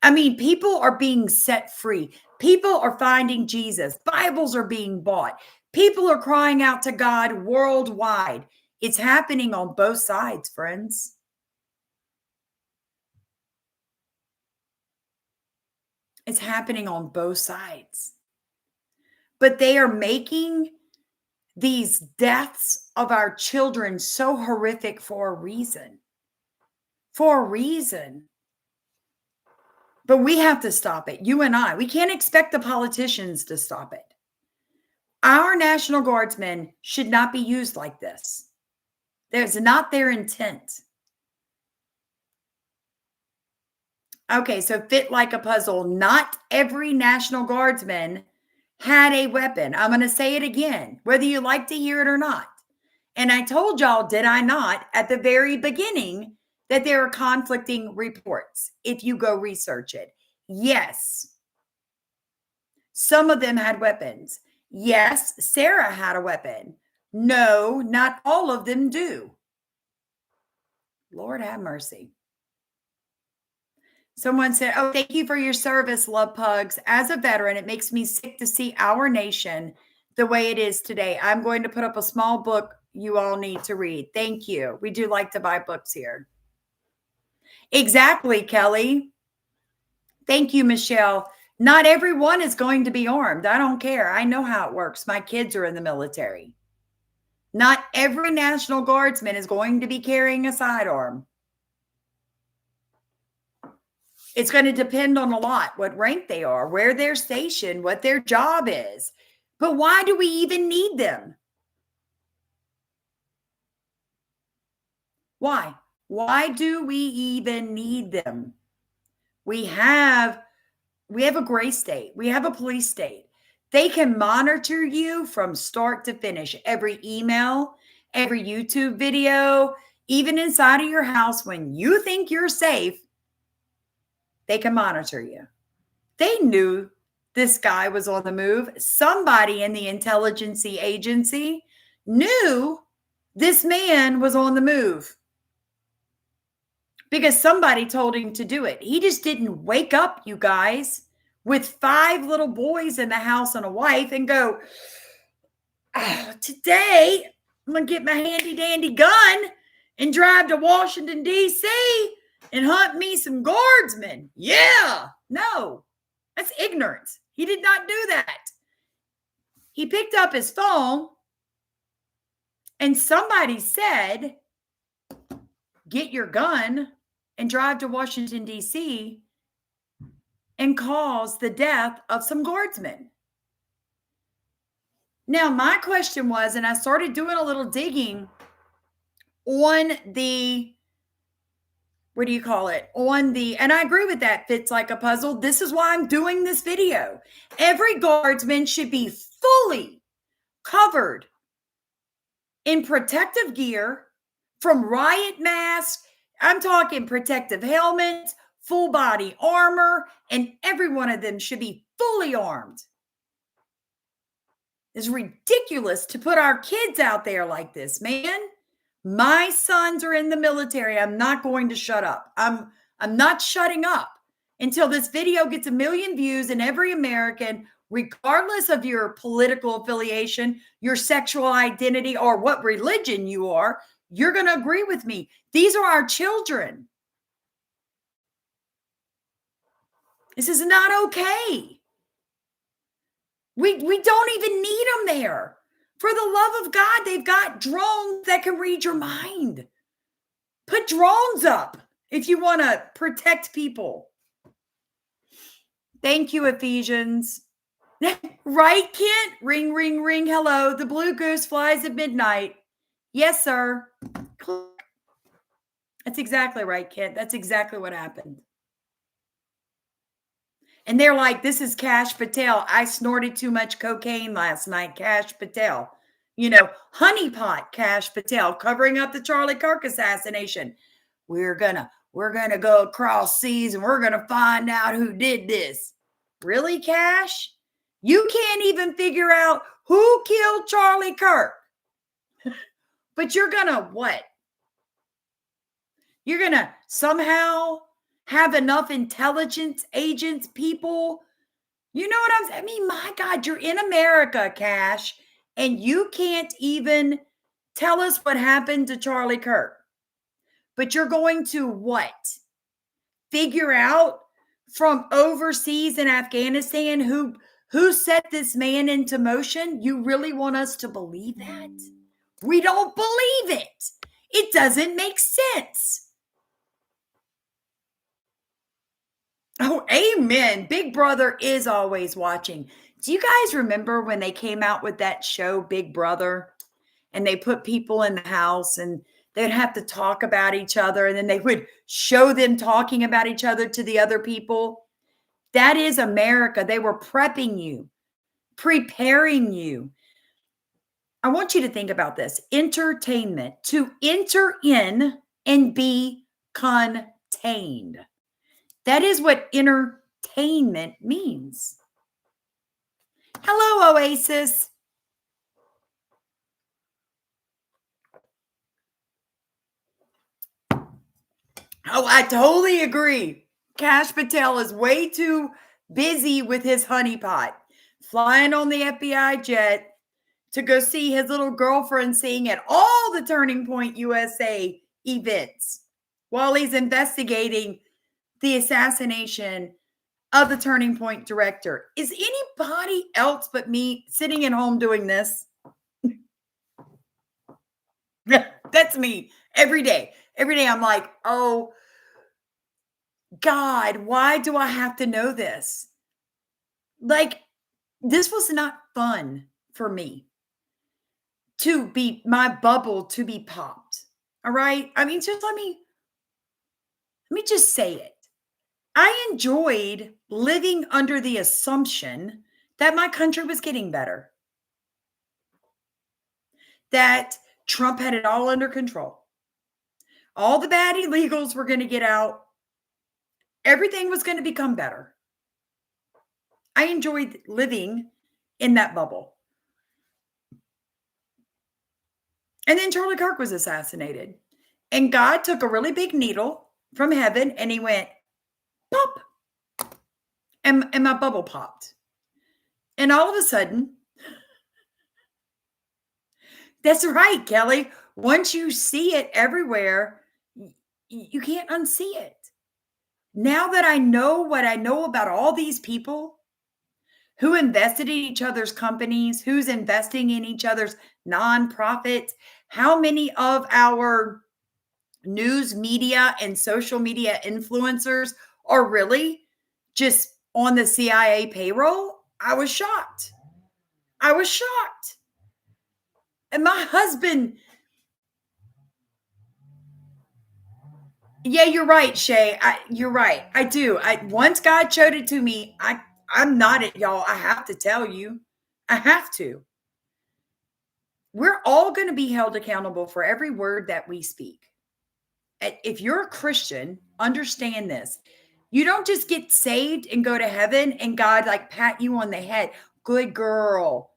I mean, people are being set free. People are finding Jesus. Bibles are being bought. People are crying out to God worldwide. It's happening on both sides, friends. It's happening on both sides. But they are making these deaths of our children so horrific for a reason. For a reason. But we have to stop it. You and I. We can't expect the politicians to stop it. Our National Guardsmen should not be used like this. There's not their intent. Okay, so fit like a puzzle. Not every National Guardsman had a weapon. I'm going to say it again, whether you like to hear it or not. And I told y'all, did I not, at the very beginning, that there are conflicting reports if you go research it. Yes. Some of them had weapons. Yes, Sarah had a weapon. No, not all of them do. Lord have mercy. Someone said, oh, thank you for your service, Love Pugs. As a veteran, it makes me sick to see our nation the way it is today. I'm going to put up a small book you all need to read. Thank you. We do like to buy books here. Exactly, Kelly. Thank you, Michelle. Not everyone is going to be armed. I don't care. I know how it works. My kids are in the military. Not every National Guardsman is going to be carrying a sidearm. It's going to depend on a lot, what rank they are, where they're stationed, what their job is. But why do we even need them? Why? Why do we even need them? We have a gray state. We have a police state. They can monitor you from start to finish. Every email, every YouTube video, even inside of your house when you think you're safe, they can monitor you. They knew this guy was on the move. Somebody in the intelligence agency knew this man was on the move because somebody told him to do it. He just didn't wake up, you guys, with 5 little boys in the house and a wife and go, oh, today I'm going to get my handy dandy gun and drive to Washington, D.C. and hunt me some guardsmen. Yeah. No, that's ignorance. He did not do that. He picked up his phone and somebody said, get your gun and drive to Washington, D.C. and cause the death of some guardsmen. Now, my question was, and I started doing a little digging on the, what do you call it? And I agree with that, fits like a puzzle. This is why I'm doing this video. Every guardsman should be fully covered in protective gear, from riot masks. I'm talking protective helmets, full body armor, and every one of them should be fully armed. It's ridiculous to put our kids out there like this, man. My sons are in the military. I'm not going to shut up. I'm not shutting up until this video gets 1 million views and every American, regardless of your political affiliation, your sexual identity, or what religion you are, you're going to agree with me. These are our children. This is not okay. We don't even need them there. For the love of God, they've got drones that can read your mind. Put drones up if you want to protect people. Thank you, Ephesians. Right, Kent? Ring, ring, ring. Hello. The blue goose flies at midnight. Yes, sir. That's exactly right, Kent. That's exactly what happened. And they're like, this is Cash Patel. I snorted too much cocaine last night, Cash Patel. You know, honeypot Cash Patel, covering up the Charlie Kirk assassination. We're gonna go across seas and we're gonna find out who did this. Really, Cash? You can't even figure out who killed Charlie Kirk. But you're gonna what? You're gonna somehow have enough intelligence agents, people. You know what I'm saying? I mean, my God, you're in America, Cash, and you can't even tell us what happened to Charlie Kirk. But you're going to what? Figure out from overseas in Afghanistan who set this man into motion? You really want us to believe that? We don't believe it. It doesn't make sense. Oh, amen. Big Brother is always watching. Do you guys remember when they came out with that show, Big Brother, and they put people in the house and they'd have to talk about each other and then they would show them talking about each other to the other people? That is America. They were prepping you, preparing you. I want you to think about this. Entertainment, to enter in and be contained. That is what entertainment means. Hello, Oasis. Oh, I totally agree. Cash Patel is way too busy with his honeypot, flying on the FBI jet to go see his little girlfriend sing at all the Turning Point USA events while he's investigating the assassination of the Turning Point director. Is anybody else but me sitting at home doing this? That's me every day. Every day I'm like, oh, God, why do I have to know this? Like, this was not fun for me to be, my bubble to be popped. All right. I mean, just let me just say it. I enjoyed living under the assumption that my country was getting better, that Trump had it all under control. All the bad illegals were going to get out. Everything was going to become better. I enjoyed living in that bubble. And then Charlie Kirk was assassinated. And God took a really big needle from heaven and he went, pop. And my bubble popped. And all of a sudden, that's right, Kelly. Once you see it everywhere, you can't unsee it. Now that I know what I know about all these people who invested in each other's companies, who's investing in each other's nonprofits, how many of our news media and social media influencers are really just on the CIA payroll, I was shocked. And my husband, yeah, you're right, Shay. You're right. I do. Once God showed it to me, I'm not it, y'all. I have to tell you. I have to. We're all going to be held accountable for every word that we speak. If you're a Christian, understand this. You don't just get saved and go to heaven and God like pat you on the head. Good girl.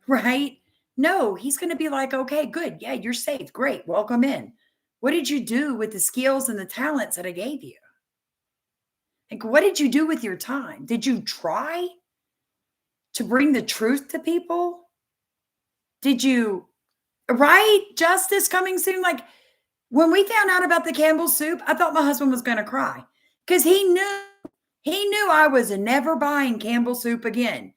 Right? No, he's going to be like, okay, good. Yeah, you're saved. Great. Welcome in. What did you do with the skills and the talents that I gave you? Like, what did you do with your time? Did you try to bring the truth to people? Did you, right? Justice coming soon. Like, when we found out about the Campbell soup, I thought my husband was going to cry because he knew I was never buying Campbell soup again.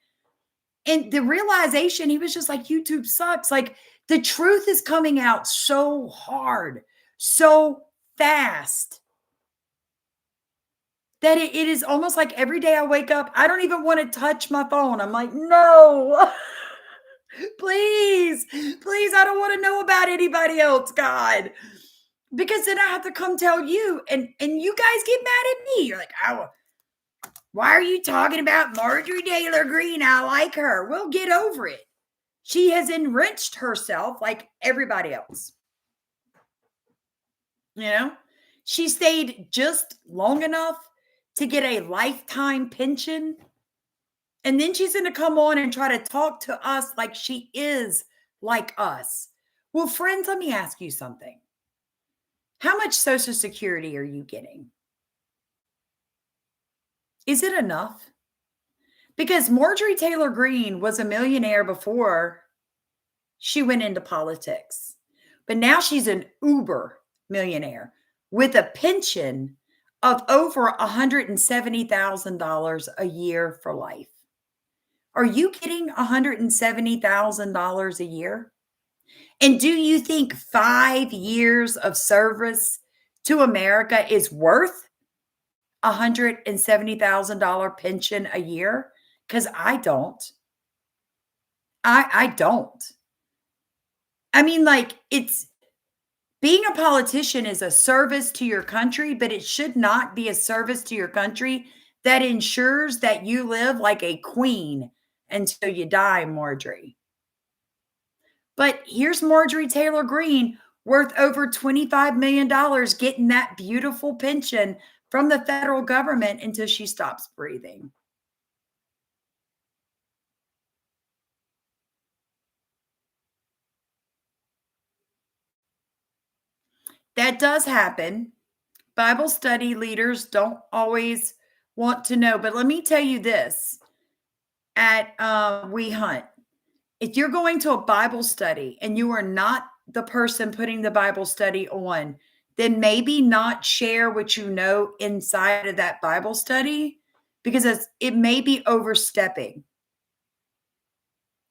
And the realization, he was just like, YouTube sucks. Like, the truth is coming out so hard, so fast that it is almost like every day I wake up, I don't even want to touch my phone. I'm like, no, please, please, I don't want to know about anybody else, God. Because then I have to come tell you, and you guys get mad at me. You're like, oh, why are you talking about Marjorie Taylor Greene? I like her. Well, get over it. She has enriched herself like everybody else. You know, she stayed just long enough to get a lifetime pension. And then she's going to come on and try to talk to us like she is like us. Well, friends, let me ask you something. How much Social Security are you getting? Is it enough? Because Marjorie Taylor Greene was a millionaire before she went into politics. But now she's an uber millionaire with a pension of over $170,000 a year for life. Are you getting $170,000 a year? And do you think 5 years of service to America is worth $170,000 pension a year? Because I don't. I don't. I mean, like, it's being a politician is a service to your country, but it should not be a service to your country that ensures that you live like a queen until you die, Marjorie. But here's Marjorie Taylor Greene worth over $25 million getting that beautiful pension from the federal government until she stops breathing. That does happen. Bible study leaders don't always want to know. But let me tell you this at We Hunt. If you're going to a Bible study and you are not the person putting the Bible study on, then maybe not share what you know inside of that Bible study because it may be overstepping.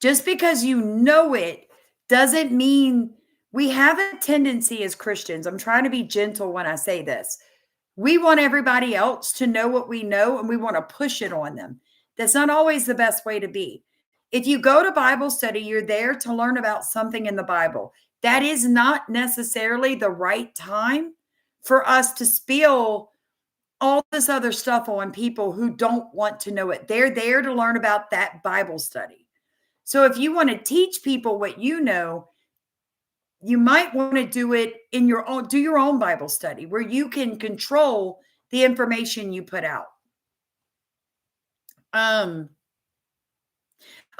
Just because you know it doesn't mean we have a tendency as Christians. I'm trying to be gentle when I say this. We want everybody else to know what we know and we want to push it on them. That's not always the best way to be. If you go to Bible study, you're there to learn about something in the Bible. That is not necessarily the right time for us to spill all this other stuff on people who don't want to know it. They're there to learn about that Bible study. So if you want to teach people what you know, you might want to do it in your own Bible study where you can control the information you put out.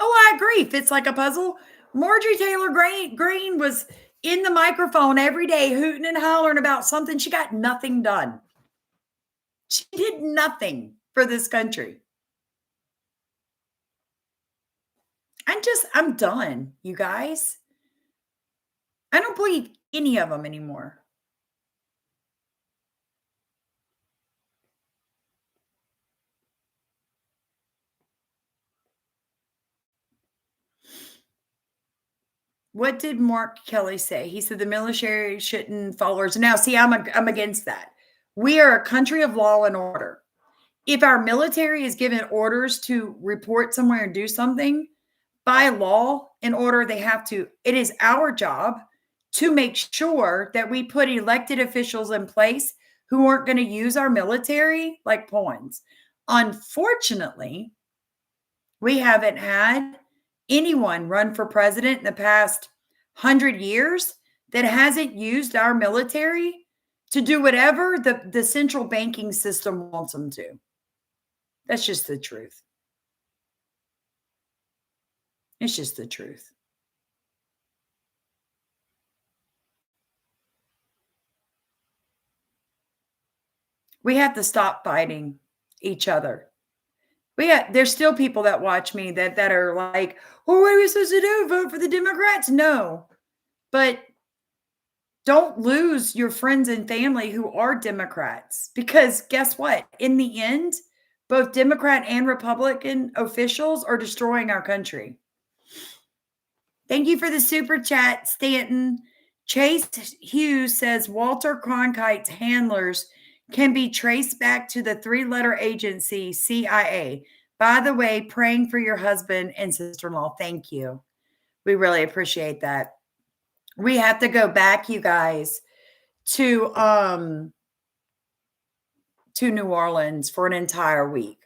Oh, I agree. Fits like a puzzle. Marjorie Taylor Greene was in the microphone every day, hooting and hollering about something. She got nothing done. She did nothing for this country. I'm done, you guys. I don't believe any of them anymore. What did Mark Kelly say? He said the military shouldn't follow orders. Now, see, I'm against that. We are a country of law and order. If our military is given orders to report somewhere and do something, by law and order, they have to. It is our job to make sure that we put elected officials in place who aren't going to use our military like pawns. Unfortunately, we haven't had anyone run for president in the past 100 years that hasn't used our military to do whatever the central banking system wants them to. That's just the truth. It's just the truth. We have to stop fighting each other. There's still people that watch me that are like, well, what are we supposed to do? Vote for the Democrats? No. But don't lose your friends and family who are Democrats. Because guess what? In the end, both Democrat and Republican officials are destroying our country. Thank you for the super chat, Stanton. Chase Hughes says Walter Cronkite's handlers can be traced back to the 3-letter agency CIA. By the way, praying for your husband and sister-in-law. Thank you. We really appreciate that. We have to go back, you guys, to New Orleans for an entire week.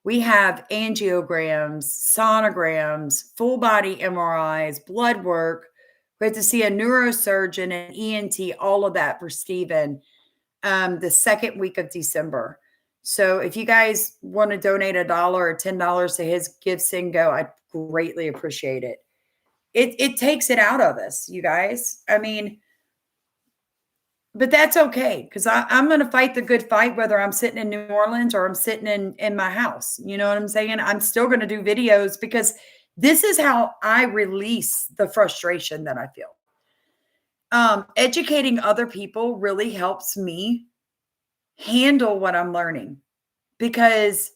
We have angiograms, sonograms, full body MRIs, blood work. We have to see a neurosurgeon and ENT, all of that for Stephen, the second week of December. So if you guys want to donate $1 or $10 to his Give, Send, Go, I'd greatly appreciate it. It takes it out of us, you guys. I mean, but that's okay, because I'm going to fight the good fight, whether I'm sitting in New Orleans or I'm sitting in my house. You know what I'm saying? I'm still going to do videos because this is how I release the frustration that I feel. Educating other people really helps me handle what I'm learning, because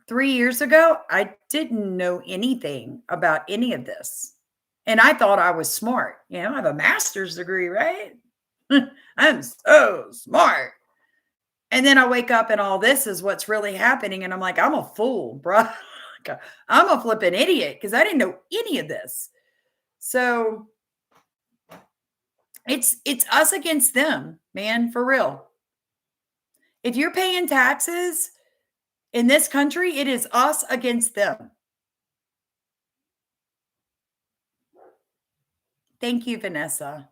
3 years ago, I didn't know anything about any of this. And I thought I was smart. You know, I have a master's degree, right? I'm so smart. And then I wake up and all this is what's really happening. And I'm like, I'm a fool, bro. I'm a flipping idiot because I didn't know any of this. So it's us against them, man, for real. If you're paying taxes in this country, it is us against them. Thank you, Vanessa.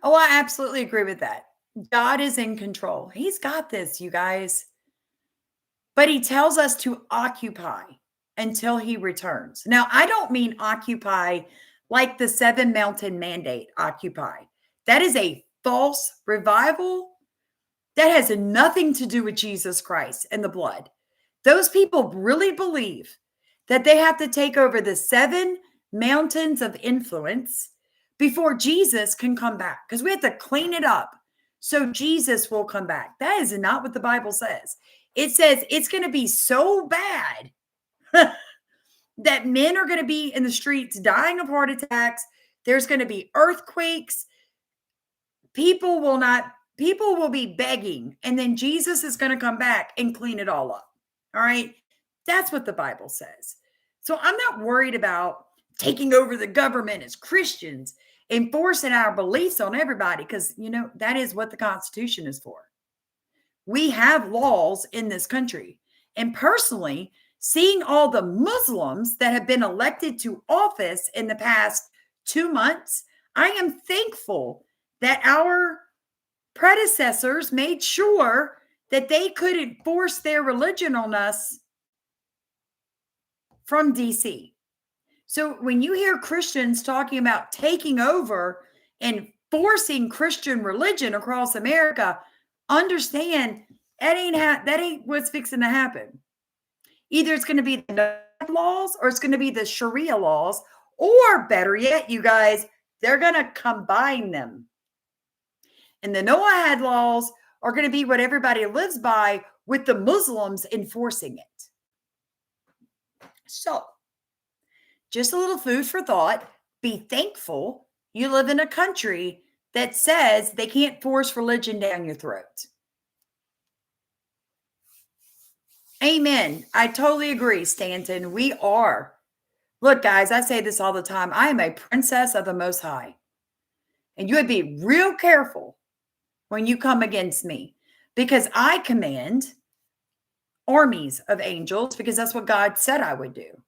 Oh, I absolutely agree with that. God is in control. He's got this, you guys. But he tells us to occupy until he returns. Now, I don't mean occupy like the 7 mountain mandate, occupy. That is a false revival. That has nothing to do with Jesus Christ and the blood. Those people really believe that they have to take over the 7 mountains of influence before Jesus can come back, because we have to clean it up so Jesus will come back. That is not what the Bible says. It says it's going to be so bad that men are going to be in the streets dying of heart attacks. There's going to be earthquakes. People will be begging, and then Jesus is going to come back and clean it all up. All right. That's what the Bible says. So I'm not worried about taking over the government as Christians, enforcing our beliefs on everybody, because, you know, that is what the Constitution is for. We have laws in this country. And personally, seeing all the Muslims that have been elected to office in the past 2 months, I am thankful that our predecessors made sure that they could enforce their religion on us from DC. So when you hear Christians talking about taking over and forcing Christian religion across America, understand that ain't what's fixing to happen. Either it's going to be the laws or it's going to be the Sharia laws, or better yet, you guys, they're going to combine them. And the Noahide laws are going to be what everybody lives by, with the Muslims enforcing it. So, just a little food for thought. Be thankful you live in a country that says they can't force religion down your throat. Amen. I totally agree, Stanton. We are. Look, guys, I say this all the time. I am a princess of the Most High. And you would be real careful when you come against me, because I command armies of angels, because that's what God said I would do.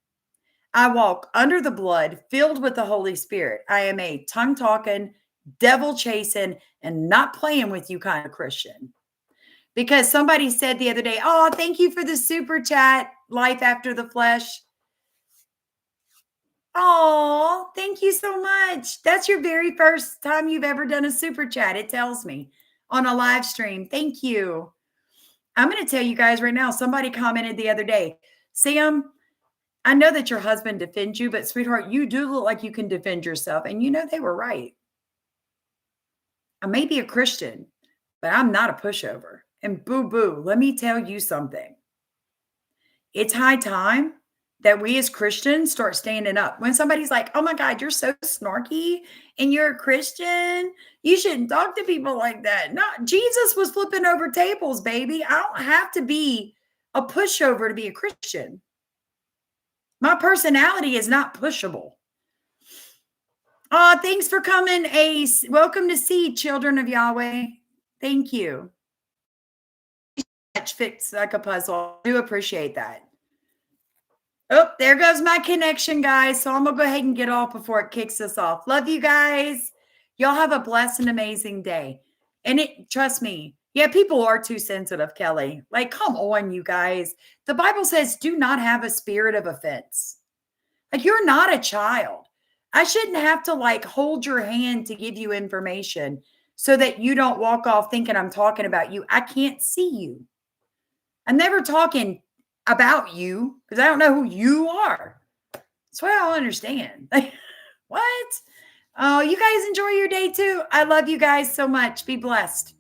I walk under the blood, filled with the Holy Spirit. I am a tongue-talking, devil chasing and not playing with you kind of Christian. Because somebody said the other day, oh, thank you for the super chat, Life After the Flesh. Oh, thank you so much. That's your very first time you've ever done a super chat, it tells me, on a live stream. Thank you. I'm going to tell you guys right now, somebody commented the other day, Sam, I know that your husband defends you, but sweetheart, you do look like you can defend yourself. And you know, they were right. I may be a Christian, but I'm not a pushover. And boo boo, let me tell you something. It's high time that we as Christians start standing up. When somebody's like, oh my God, you're so snarky and you're a Christian, you shouldn't talk to people like that. No, Jesus was flipping over tables, baby. I don't have to be a pushover to be a Christian. My personality is not pushable. Oh, thanks for coming, Ace. Welcome to see children of Yahweh. Thank you. Fix like a puzzle. I do appreciate that. Oh, there goes my connection, guys. So I'm going to go ahead and get off before it kicks us off. Love you guys. Y'all have a blessed and amazing day. And trust me, yeah, people are too sensitive, Kelly. Like, come on, you guys. The Bible says, do not have a spirit of offense. Like, you're not a child. I shouldn't have to like hold your hand to give you information so that you don't walk off thinking I'm talking about you. I can't see you. I'm never talking about you because I don't know who you are. That's what I don't understand. Like, what? Oh, you guys enjoy your day too. I love you guys so much. Be blessed.